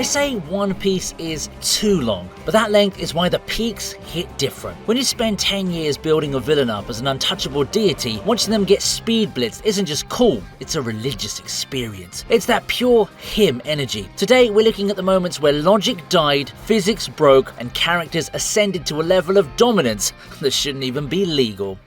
They say One Piece is too long, but that length is why the peaks hit different. When you spend 10 years building a villain up as an untouchable deity, watching them get speed blitzed isn't just cool, it's a religious experience. It's that pure him energy. Today we're looking at the moments where logic died, physics broke, and characters ascended to a level of dominance that shouldn't even be legal.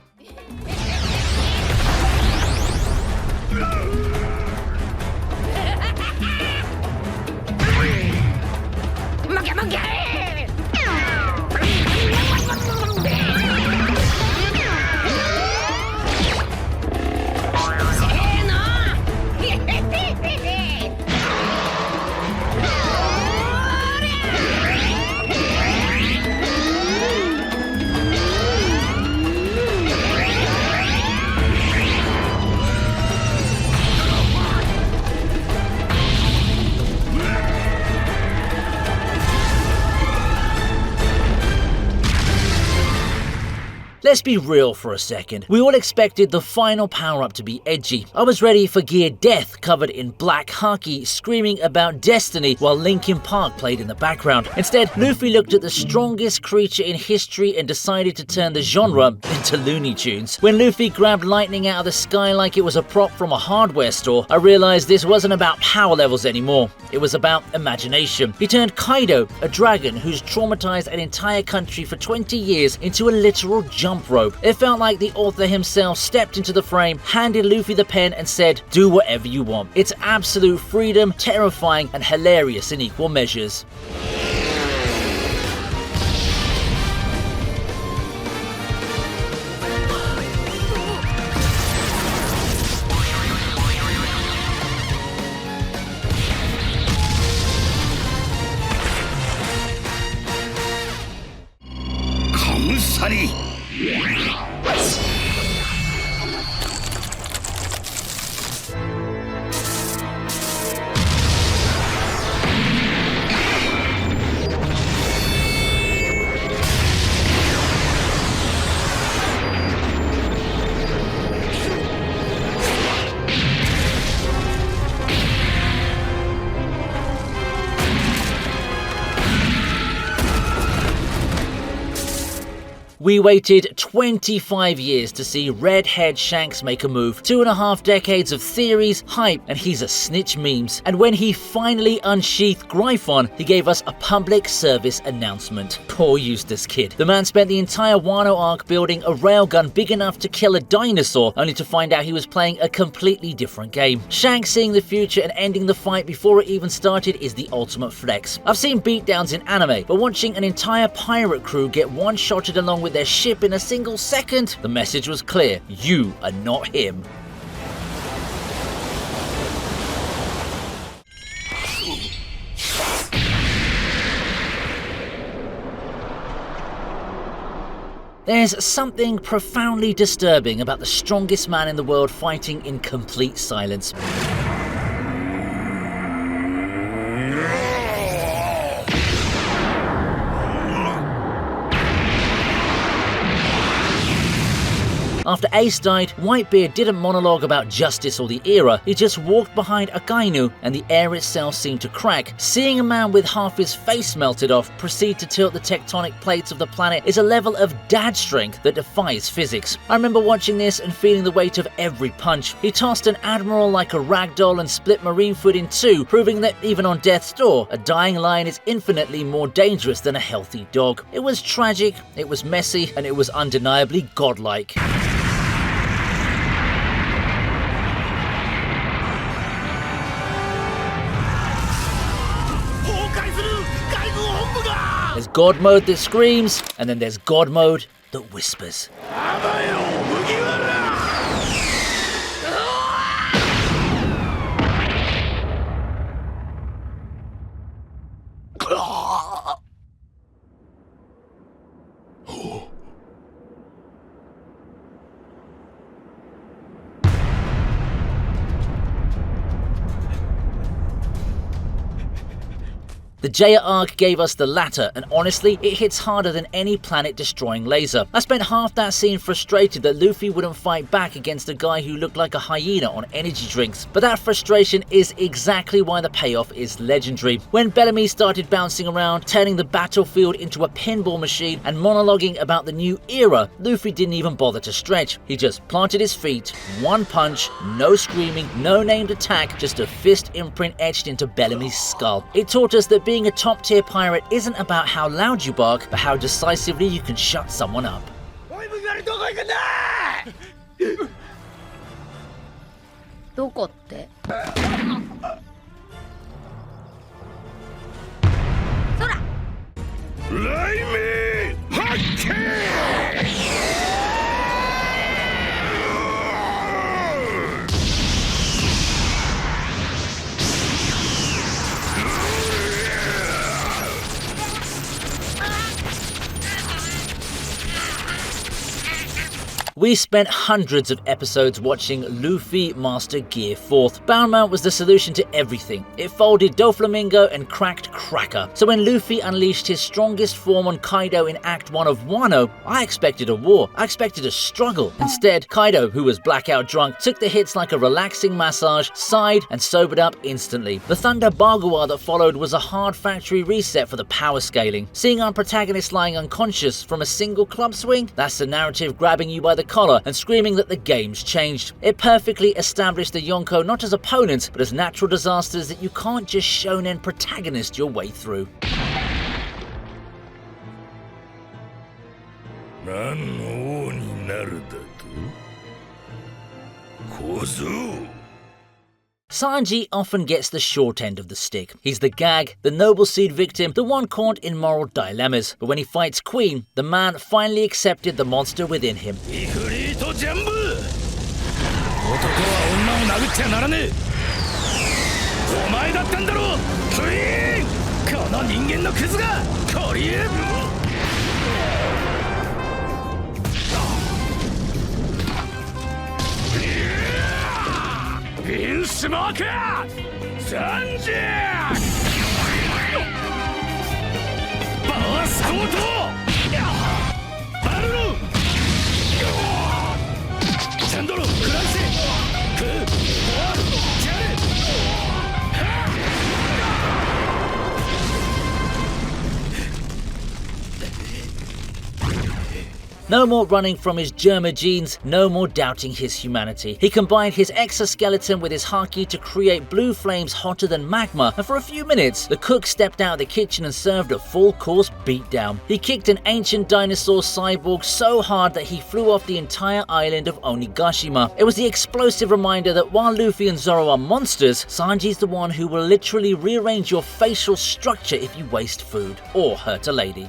Let's be real for a second. We all expected the final power-up to be edgy. I was ready for Gear Death covered in black haki screaming about destiny while Linkin Park played in the background. Instead, Luffy looked at the strongest creature in history and decided to turn the genre into Looney Tunes. When Luffy grabbed lightning out of the sky like it was a prop from a hardware store, I realized this wasn't about power levels anymore. It was about imagination. He turned Kaido, a dragon who's traumatized an entire country for 20 years, into a literal jump rope. It felt like the author himself stepped into the frame, handed Luffy the pen and said, do whatever you want. It's absolute freedom, terrifying and hilarious in equal measures. We waited 25 years to see Red-Haired Shanks make a move, 2.5 decades of theories, hype, and he's a snitch memes. And when he finally unsheathed Gryphon, he gave us a public service announcement. Poor Eustace Kid. The man spent the entire Wano arc building a railgun big enough to kill a dinosaur, only to find out he was playing a completely different game. Shanks seeing the future and ending the fight before it even started is the ultimate flex. I've seen beatdowns in anime, but watching an entire pirate crew get one-shotted along with their ship in a single second, the message was clear: you are not him. There's something profoundly disturbing about the strongest man in the world fighting in complete silence. After Ace died, Whitebeard didn't monologue about justice or the era, he just walked behind Akainu and the air itself seemed to crack. Seeing a man with half his face melted off proceed to tilt the tectonic plates of the planet is a level of dad strength that defies physics. I remember watching this and feeling the weight of every punch. He tossed an admiral like a ragdoll and split Marineford in two, proving that even on death's door, a dying lion is infinitely more dangerous than a healthy dog. It was tragic, it was messy, and it was undeniably godlike. There's God mode that screams, and then there's God mode that whispers. The Jaya arc gave us the latter, and honestly, it hits harder than any planet-destroying laser. I spent half that scene frustrated that Luffy wouldn't fight back against a guy who looked like a hyena on energy drinks, but that frustration is exactly why the payoff is legendary. When Bellamy started bouncing around, turning the battlefield into a pinball machine and monologuing about the new era, Luffy didn't even bother to stretch. He just planted his feet, one punch, no screaming, no named attack, just a fist imprint etched into Bellamy's skull. It taught us that being a top-tier pirate isn't about how loud you bark, but how decisively you can shut someone up. どこって？そら！雷鳴発見！ We spent hundreds of episodes watching Luffy master Gear 4th. Boundmount was the solution to everything. It folded Doflamingo and cracked Cracker. So when Luffy unleashed his strongest form on Kaido in Act 1 of Wano, I expected a war. I expected a struggle. Instead, Kaido, who was blackout drunk, took the hits like a relaxing massage, sighed, and sobered up instantly. The Thunder Bagua that followed was a hard factory reset for the power scaling. Seeing our protagonist lying unconscious from a single club swing, that's the narrative grabbing you by the collar and screaming that the game's changed. It perfectly established the Yonko not as opponents, but as natural disasters that you can't just shonen protagonist your way through. Sanji often gets the short end of the stick. He's the gag, the noble seed victim, the one caught in moral dilemmas. But when he fights Queen, the man finally accepted the monster within him. No more running from his Germa genes, no more doubting his humanity. He combined his exoskeleton with his haki to create blue flames hotter than magma, and for a few minutes, the cook stepped out of the kitchen and served a full-course beatdown. He kicked an ancient dinosaur cyborg so hard that he flew off the entire island of Onigashima. It was the explosive reminder that while Luffy and Zoro are monsters, Sanji's the one who will literally rearrange your facial structure if you waste food or hurt a lady.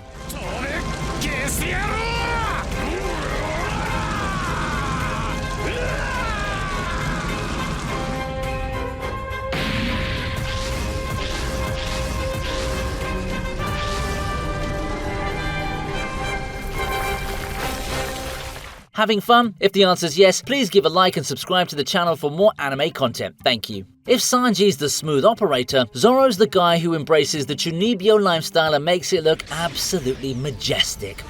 Having fun? If the answer is yes, please give a like and subscribe to the channel for more anime content. Thank you. If Sanji's the smooth operator, Zoro's the guy who embraces the Chunibyo lifestyle and makes it look absolutely majestic.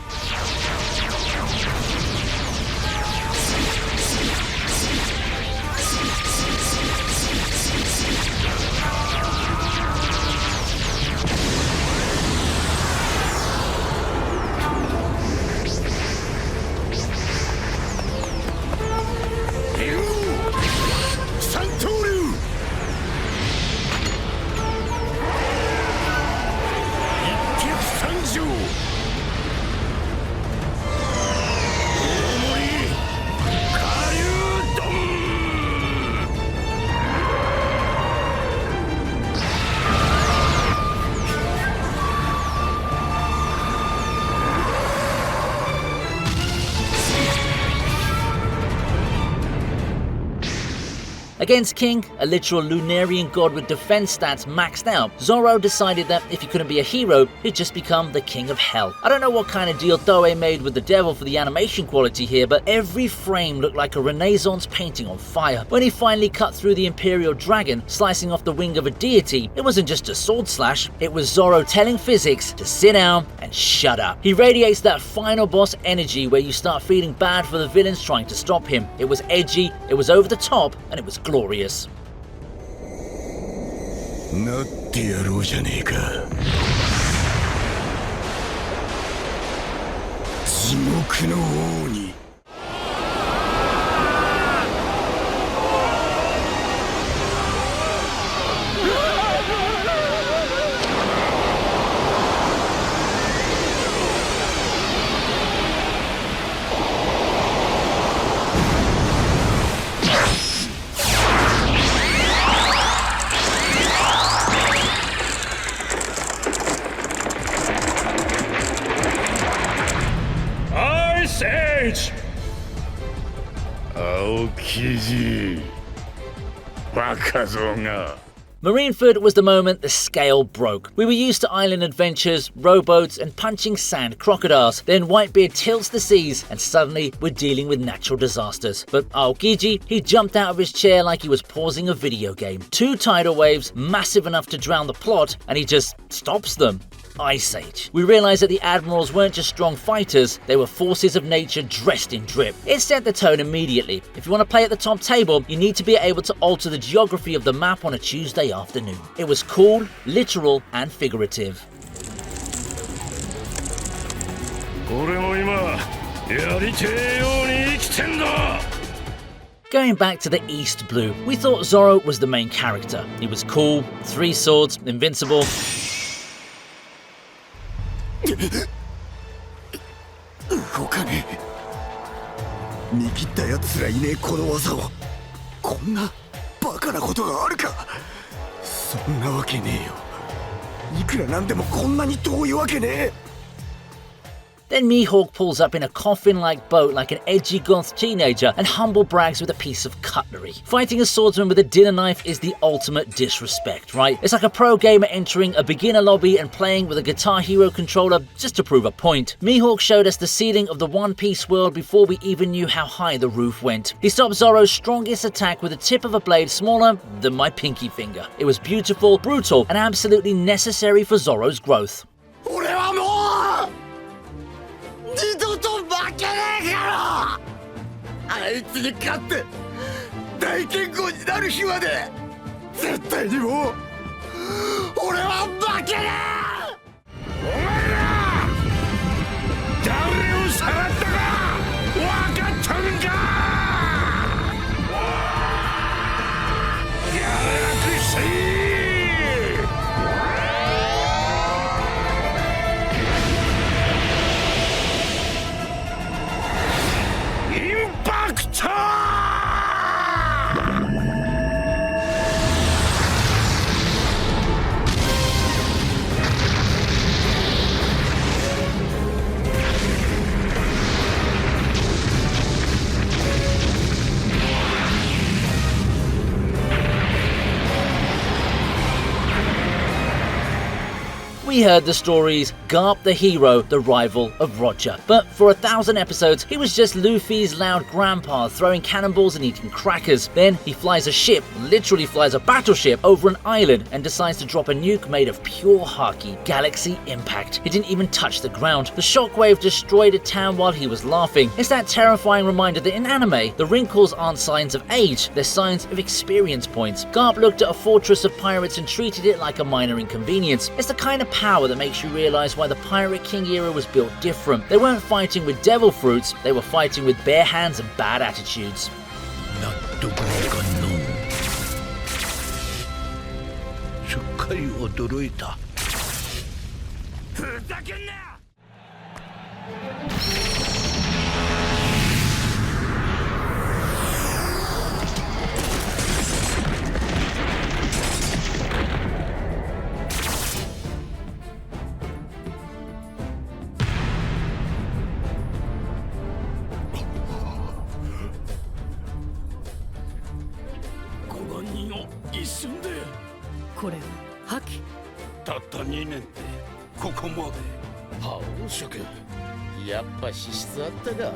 Against King, a literal Lunarian god with defense stats maxed out, Zoro decided that if he couldn't be a hero, he'd just become the king of hell. I don't know what kind of deal Toei made with the devil for the animation quality here, but every frame looked like a Renaissance painting on fire. When he finally cut through the Imperial Dragon, slicing off the wing of a deity, it wasn't just a sword slash, it was Zoro telling physics to sit down and shut up. He radiates that final boss energy where you start feeling bad for the villains trying to stop him. It was edgy, it was over the top, and it was glorious. なってやろうじゃねえか。地獄の王に。青生地バカゾウが Marineford was the moment the scale broke. We were used to island adventures, rowboats, and punching sand crocodiles. Then Whitebeard tilts the seas, and suddenly we're dealing with natural disasters. But Aokiji, he jumped out of his chair like he was pausing a video game. 2 tidal waves, massive enough to drown the plot, and he just stops them. Ice Age. We realized that the admirals weren't just strong fighters, they were forces of nature dressed in drip. It set the tone immediately. If you want to play at the top table, you need to be able to alter the geography of the map on a Tuesday afternoon. It was cool, literal, and figurative. 俺も今やりてえように生きてんだ Going back to the East Blue, we thought Zoro was the main character. He was cool, 3 swords, invincible. 動かねえ握ったやつらいねえこの技をこんなバカなことがあるかそんなわけねえよいくらなんでもこんなに遠いわけねえ Then Mihawk pulls up in a coffin-like boat like an edgy goth teenager and humble brags with a piece of cutlery. Fighting a swordsman with a dinner knife is the ultimate disrespect, right? It's like a pro gamer entering a beginner lobby and playing with a Guitar Hero controller just to prove a point. Mihawk showed us the ceiling of the One Piece world before we even knew how high the roof went. He stopped Zoro's strongest attack with the tip of a blade smaller than my pinky finger. It was beautiful, brutal, and absolutely necessary for Zoro's growth. 俺はもう二度と負けねえからあいつに勝って大健康になる日まで絶対にもう俺は負けねえお前ら誰をさらったか分かっとるんかやらくせ We heard the stories, Garp the hero, the rival of Roger. But for 1,000 episodes, he was just Luffy's loud grandpa throwing cannonballs and eating crackers. Then he flies a ship, literally flies a battleship, over an island and decides to drop a nuke made of pure Haki, Galaxy Impact. It didn't even touch the ground. The shockwave destroyed a town while he was laughing. It's that terrifying reminder that in anime, the wrinkles aren't signs of age, they're signs of experience points. Garp looked at a fortress of pirates and treated it like a minor inconvenience. It's the kind of power that makes you realize why the Pirate King era was built different. They weren't fighting with devil fruits, they were fighting with bare hands and bad attitudes. すっかり驚いた。ふざけんな！一瞬でこれは破棄。たった2年でここまで覇王色やっぱ資質あったか野郎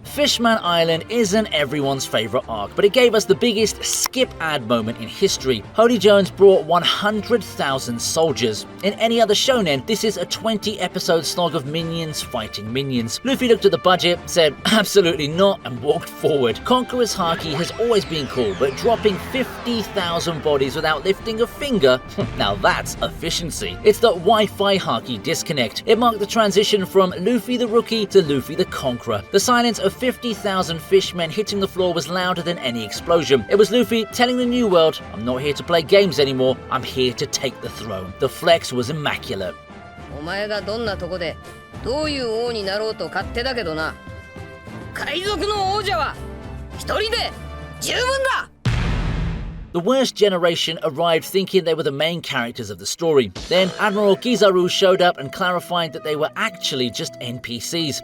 Fishman Island isn't everyone's favorite arc, but it gave us the biggest skip ad moment in history. Holy Jones brought 100,000 soldiers. In any other shonen, this is a 20-episode slog of minions fighting minions. Luffy looked at the budget, said absolutely not, and walked forward. Conqueror's Haki has always been cool, but dropping 50,000 bodies without lifting a finger, now that's efficiency. It's the Wi-Fi Haki disconnect. It marked the transition from Luffy the Rookie to Luffy the Conqueror. The silence of 50,000 fishmen hitting the floor was louder than any explosion. It was Luffy telling the New World, I'm not here to play games anymore, I'm here to take the throne. The flex was immaculate. お前がどんなとこでどういう王になろうと勝手だけどな。海賊の王者は一人で十分だ。 The worst generation arrived thinking they were the main characters of the story. Then Admiral Kizaru showed up and clarified that they were actually just NPCs.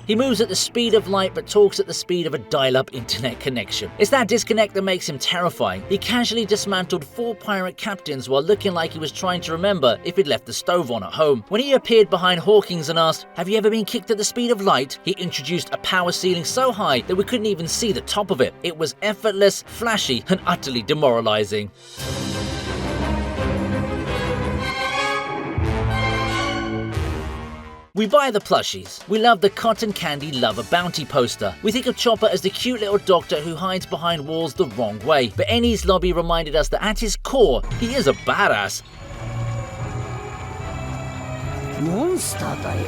He moves at the speed of light but talks at the speed of a dial-up internet connection. It's that disconnect that makes him terrifying. He casually dismantled 4 pirate captains while looking like he was trying to remember if he'd left the stove on at home. When he appeared behind Hawkins and asked, "Have you ever been kicked at the speed of light?" he introduced a power ceiling so high that we couldn't even see the top of it. It was effortless, flashy, and utterly demoralizing. We buy the plushies. We love the cotton candy lover bounty poster. We think of Chopper as the cute little doctor who hides behind walls the wrong way. But Eni's lobby reminded us that at his core, he is a badass. モンスターだよ。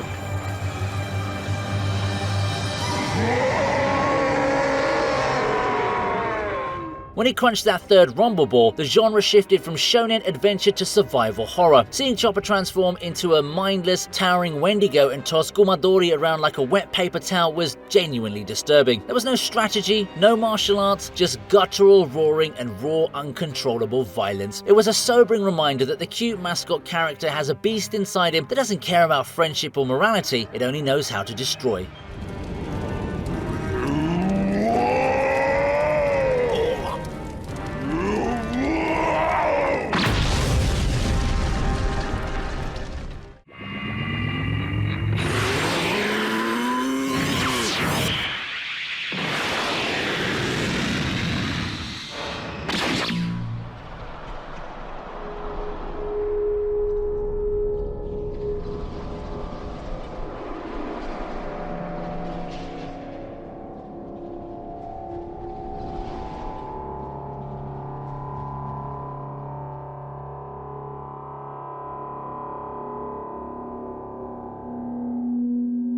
When he crunched that third rumble ball, the genre shifted from shonen adventure to survival horror. Seeing Chopper transform into a mindless, towering Wendigo and toss Kumadori around like a wet paper towel was genuinely disturbing. There was no strategy, no martial arts, just guttural roaring and raw, uncontrollable violence. It was a sobering reminder that the cute mascot character has a beast inside him that doesn't care about friendship or morality, it only knows how to destroy.「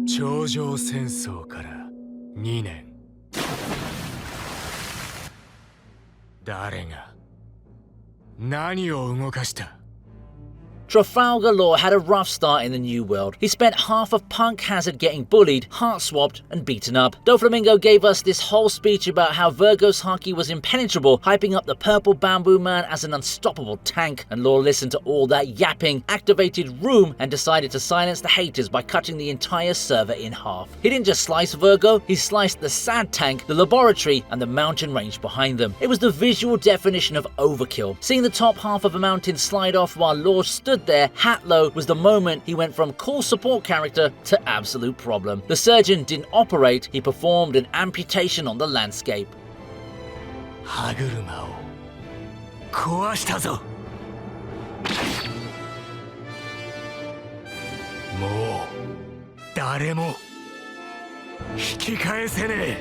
頂上戦争から2年」「誰が何を動かした」 Trafalgar Law had a rough start in the New World. He spent half of Punk Hazard getting bullied, heart-swapped, and beaten up. Doflamingo gave us this whole speech about how Virgo's Haki was impenetrable, hyping up the Purple Bamboo Man as an unstoppable tank, and Law listened to all that yapping, activated Room, and decided to silence the haters by cutting the entire server in half. He didn't just slice Virgo, he sliced the Sad Tank, the laboratory, and the mountain range behind them. It was the visual definition of overkill. Seeing the top half of a mountain slide off while Law stood there, hat low, was the moment he went from cool support character to absolute problem. The surgeon didn't operate, he performed an amputation on the landscape. 歯車を壊したぞ。もう誰も引き返せねえ。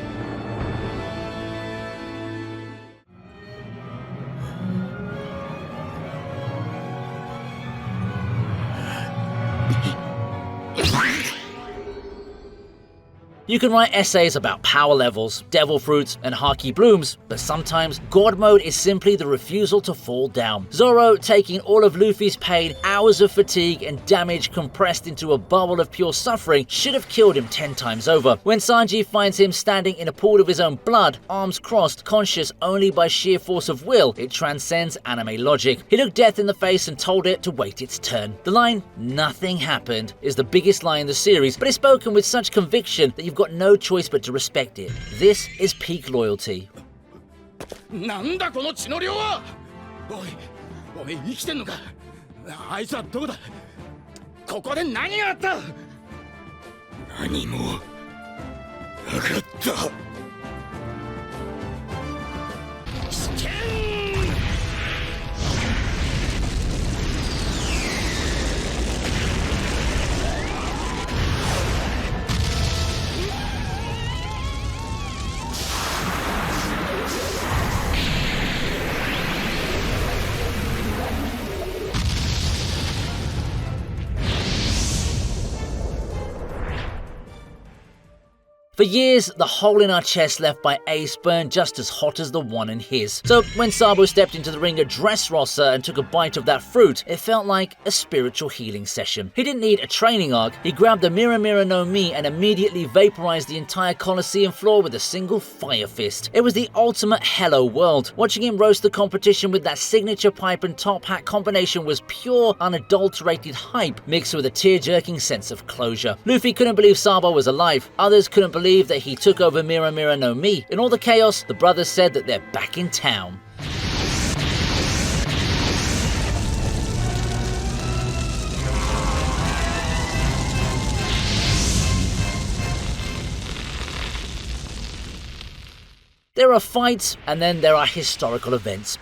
You can write essays about power levels, devil fruits, and haki blooms, but sometimes God mode is simply the refusal to fall down. Zoro taking all of Luffy's pain, hours of fatigue, and damage compressed into a bubble of pure suffering should have killed him 10 times over. When Sanji finds him standing in a pool of his own blood, arms crossed, conscious only by sheer force of will, it transcends anime logic. He looked death in the face and told it to wait its turn. The line, "Nothing happened," is the biggest lie in the series, but it's spoken with such conviction that you've got no choice but to respect it. This is peak loyalty. なんだこの血の量は。おい生きてんのか。あいつはどこだ。ここで何があった。何もなかった。 For years, the hole in our chest left by Ace burned just as hot as the one in his. So when Sabo stepped into the ring at Dressrosa and took a bite of that fruit, it felt like a spiritual healing session. He didn't need a training arc, he grabbed the Mira Mira no Mi and immediately vaporized the entire Colosseum floor with a single fire fist. It was the ultimate hello world. Watching him roast the competition with that signature pipe and top hat combination was pure, unadulterated hype mixed with a tear-jerking sense of closure. Luffy couldn't believe Sabo was alive, others couldn't believe that he took over Mira Mira no Mi. In all the chaos, the brothers said that they're back in town. There are fights, and then there are historical events.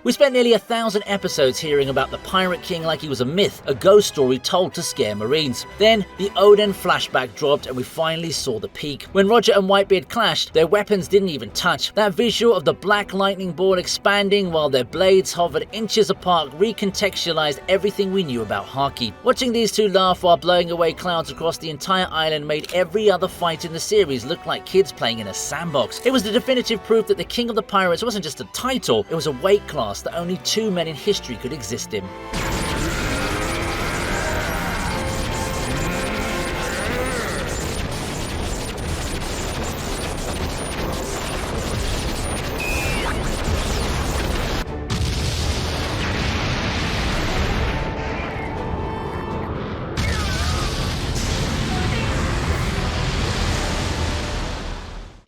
We spent nearly 1,000 episodes hearing about the Pirate King like he was a myth, a ghost story told to scare Marines. Then, the Oden flashback dropped and we finally saw the peak. When Roger and Whitebeard clashed, their weapons didn't even touch. That visual of the black lightning ball expanding while their blades hovered inches apart recontextualized everything we knew about Haki. Watching these two laugh while blowing away clouds across the entire island made every other fight in the series look like kids playing in a sandbox. It was the definitive proof that the King of the Pirates wasn't just a title, it was a weight class that only 2 men in history could exist in.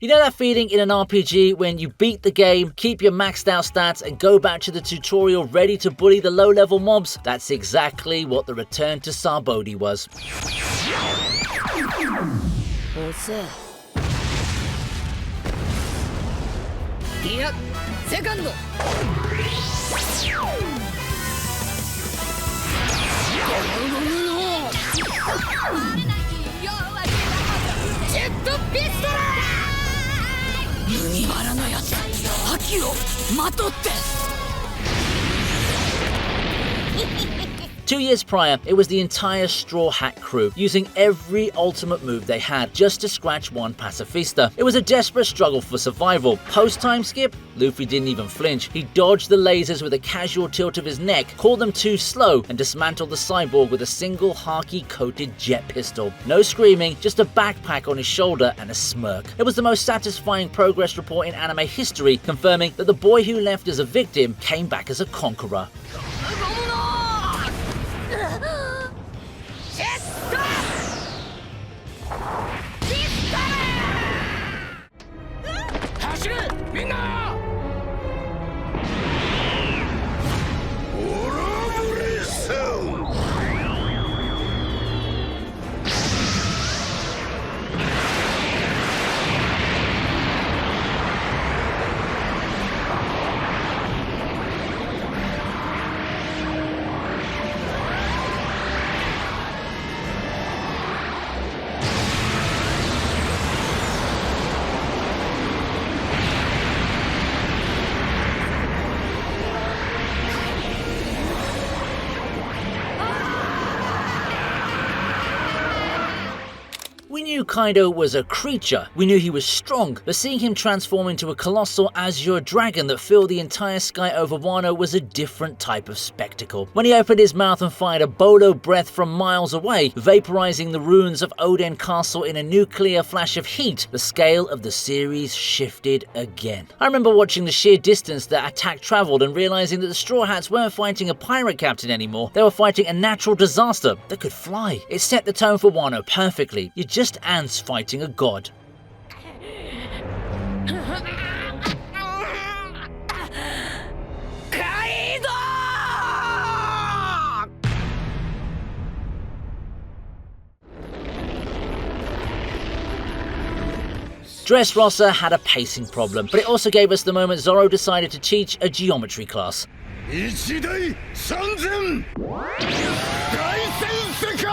You know that feeling in an RPG when you beat the game, keep your maxed out stats and go back to the tutorial ready to bully the low level mobs? That's exactly what the return to Sarbodi was. Unibaraのやつ、覇気をまとって。Two years prior, it was the entire Straw Hat crew, using every ultimate move they had just to scratch one pacifista. It was a desperate struggle for survival. Post-time skip, Luffy didn't even flinch. He dodged the lasers with a casual tilt of his neck, called them too slow, and dismantled the cyborg with a single Haki-coated jet pistol. No screaming, just a backpack on his shoulder and a smirk. It was the most satisfying progress report in anime history, confirming that the boy who left as a victim came back as a conqueror. knew Kaido was a creature, we knew he was strong, but seeing him transform into a colossal azure dragon that filled the entire sky over Wano was a different type of spectacle. When he opened his mouth and fired a bolo breath from miles away, vaporizing the ruins of Oden Castle in a nuclear flash of heat, the scale of the series shifted again. I remember watching the sheer distance that attack traveled and realizing that the Straw Hats weren't fighting a pirate captain anymore, they were fighting a natural disaster that could fly. It set the tone for Wano perfectly. You're just ants fighting a god. Dressrosa had a pacing problem, but it also gave us the moment Zoro decided to teach a geometry class. 一大三千大戦世界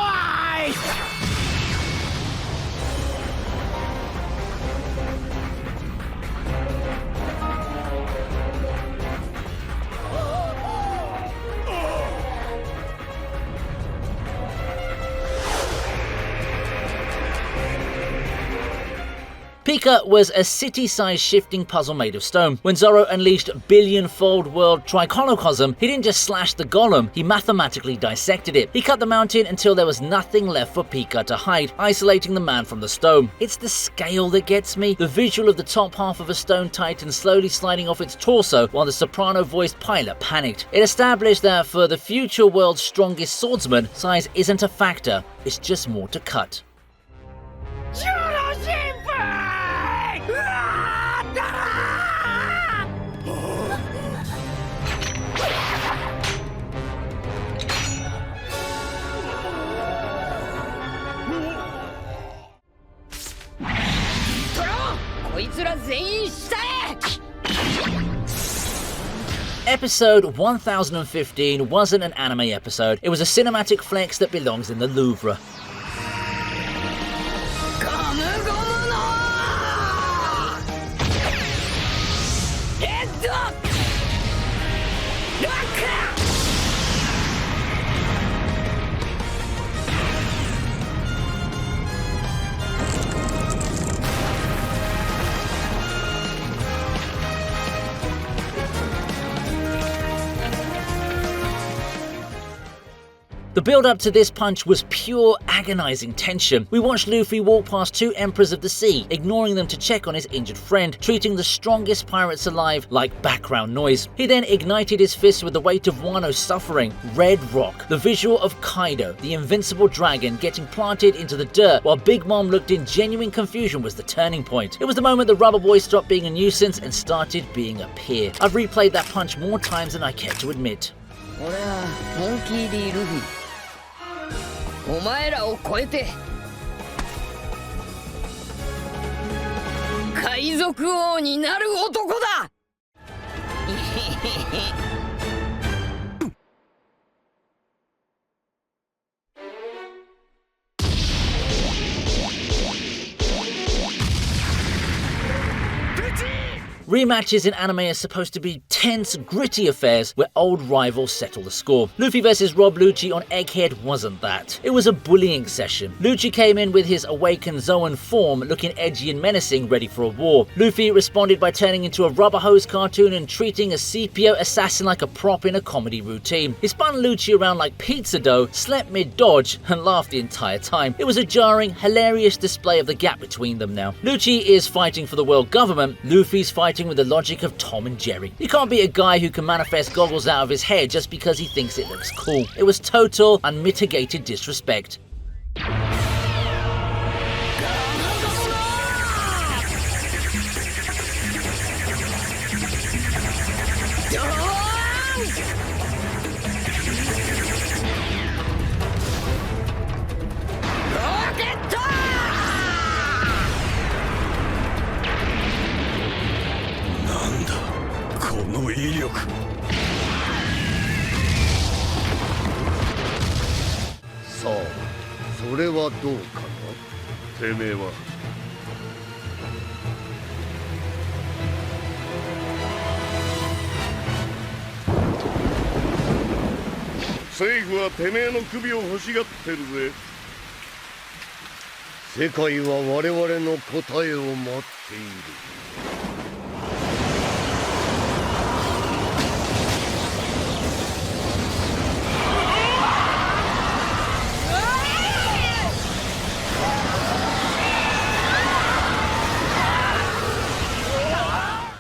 Pika was a city-sized shifting puzzle made of stone. When Zoro unleashed billion-fold world tricolocosm, he didn't just slash the golem, he mathematically dissected it. He cut the mountain until there was nothing left for Pika to hide, isolating the man from the stone. It's the scale that gets me. The visual of the top half of a stone titan slowly sliding off its torso while the soprano-voiced pilot panicked. It established that for the future world's strongest swordsman, size isn't a factor, it's just more to cut. Episode 1015 wasn't an anime episode, it was a cinematic flex that belongs in the Louvre. The build-up to this punch was pure agonizing tension. We watched Luffy walk past two Emperors of the Sea, ignoring them to check on his injured friend, treating the strongest pirates alive like background noise. He then ignited his fist with the weight of Wano's suffering, Red Rock. The visual of Kaido, the invincible dragon, getting planted into the dirt while Big Mom looked in genuine confusion was the turning point. It was the moment the Rubber Boy stopped being a nuisance and started being a peer. I've replayed that punch more times than I care to admit. お前らを超えて海賊王になる男だRematches in anime are supposed to be tense, gritty affairs where old rivals settle the score. Luffy vs Rob Lucci on Egghead wasn't that. It was a bullying session. Lucci came in with his awakened Zoan form, looking edgy and menacing, ready for a war. Luffy responded by turning into a rubber hose cartoon and treating a Scipio assassin like a prop in a comedy routine. He spun Lucci around like pizza dough, slept mid-dodge, and laughed the entire time. It was a jarring, hilarious display of the gap between them now. Lucci is fighting for the world government, Luffy's fighting with the logic of Tom and Jerry. You can't be a guy who can manifest goggles out of his head just because he thinks it looks cool. It was total, unmitigated disrespect. So, それはどうかな？てめえは。政府はてめえの首を欲しがってるぜ。世界は我々の答えを待っている。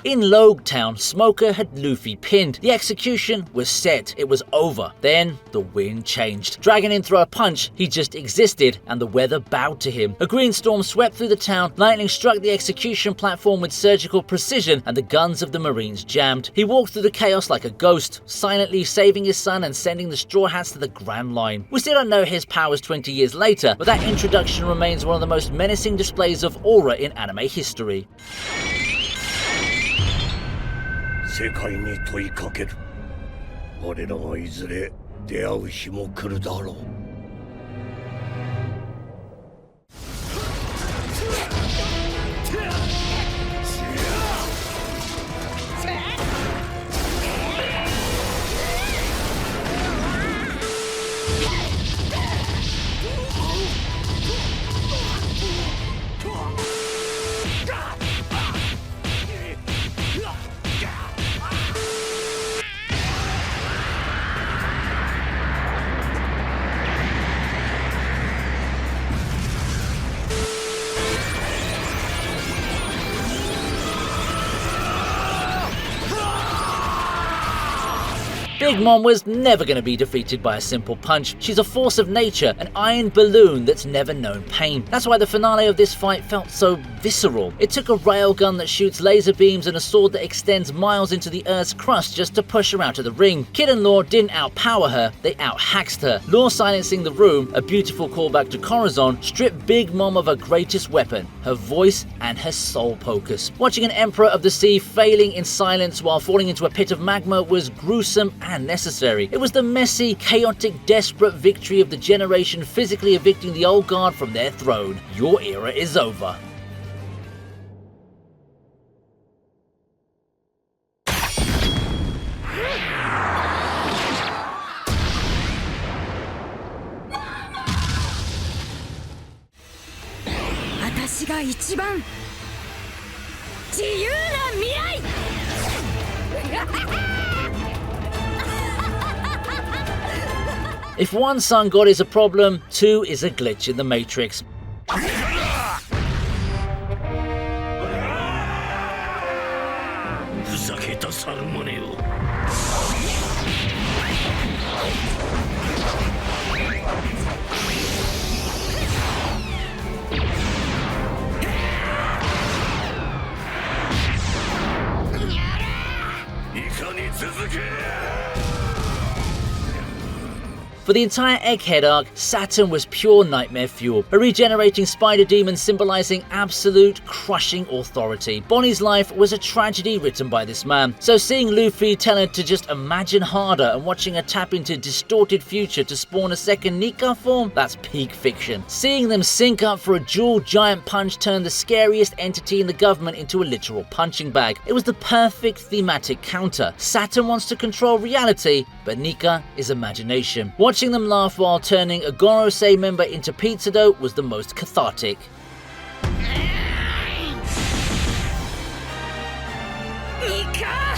In Logetown, Smoker had Luffy pinned. The execution was set. It was over. Then the wind changed. Dragon didn't throw a punch. He just existed, and the weather bowed to him. A green storm swept through the town. Lightning struck the execution platform with surgical precision, and the guns of the Marines jammed. He walked through the chaos like a ghost, silently saving his son and sending the Straw Hats to the Grand Line. We still don't know his powers 20 years later, but that introduction remains one of the most menacing displays of aura in anime history. 世界に問いかける。我らはいずれ出会う日も来るだろう。Big Mom was never going to be defeated by a simple punch. She's a force of nature, an iron balloon that's never known pain. That's why the finale of this fight felt so visceral. It took a railgun that shoots laser beams and a sword that extends miles into the Earth's crust just to push her out of the ring. Kid and Law didn't outpower her, they outhaxed her. Law silencing the room, a beautiful callback to Corazon, stripped Big Mom of her greatest weapon, her voice and her soul focus. Watching an Emperor of the Sea failing in silence while falling into a pit of magma was gruesome and necessary. It was the messy, chaotic, desperate victory of the generation physically evicting the old guard from their throne. Your era is over. If one sun god is a problem, two is a glitch in the Matrix. ふざけた猿真似を。いかに続け。 For the entire Egghead arc, Saturn was pure nightmare fuel, a regenerating spider demon symbolizing absolute, crushing authority. Bonnie's life was a tragedy written by this man, so seeing Luffy tell her to just imagine harder and watching her tap into distorted future to spawn a second Nika form, that's peak fiction. Seeing them sync up for a dual giant punch turned the scariest entity in the government into a literal punching bag. It was the perfect thematic counter. Saturn wants to control reality, but Nika is imagination. Watching them laugh while turning a Gorosei member into pizza dough was the most cathartic. Nika!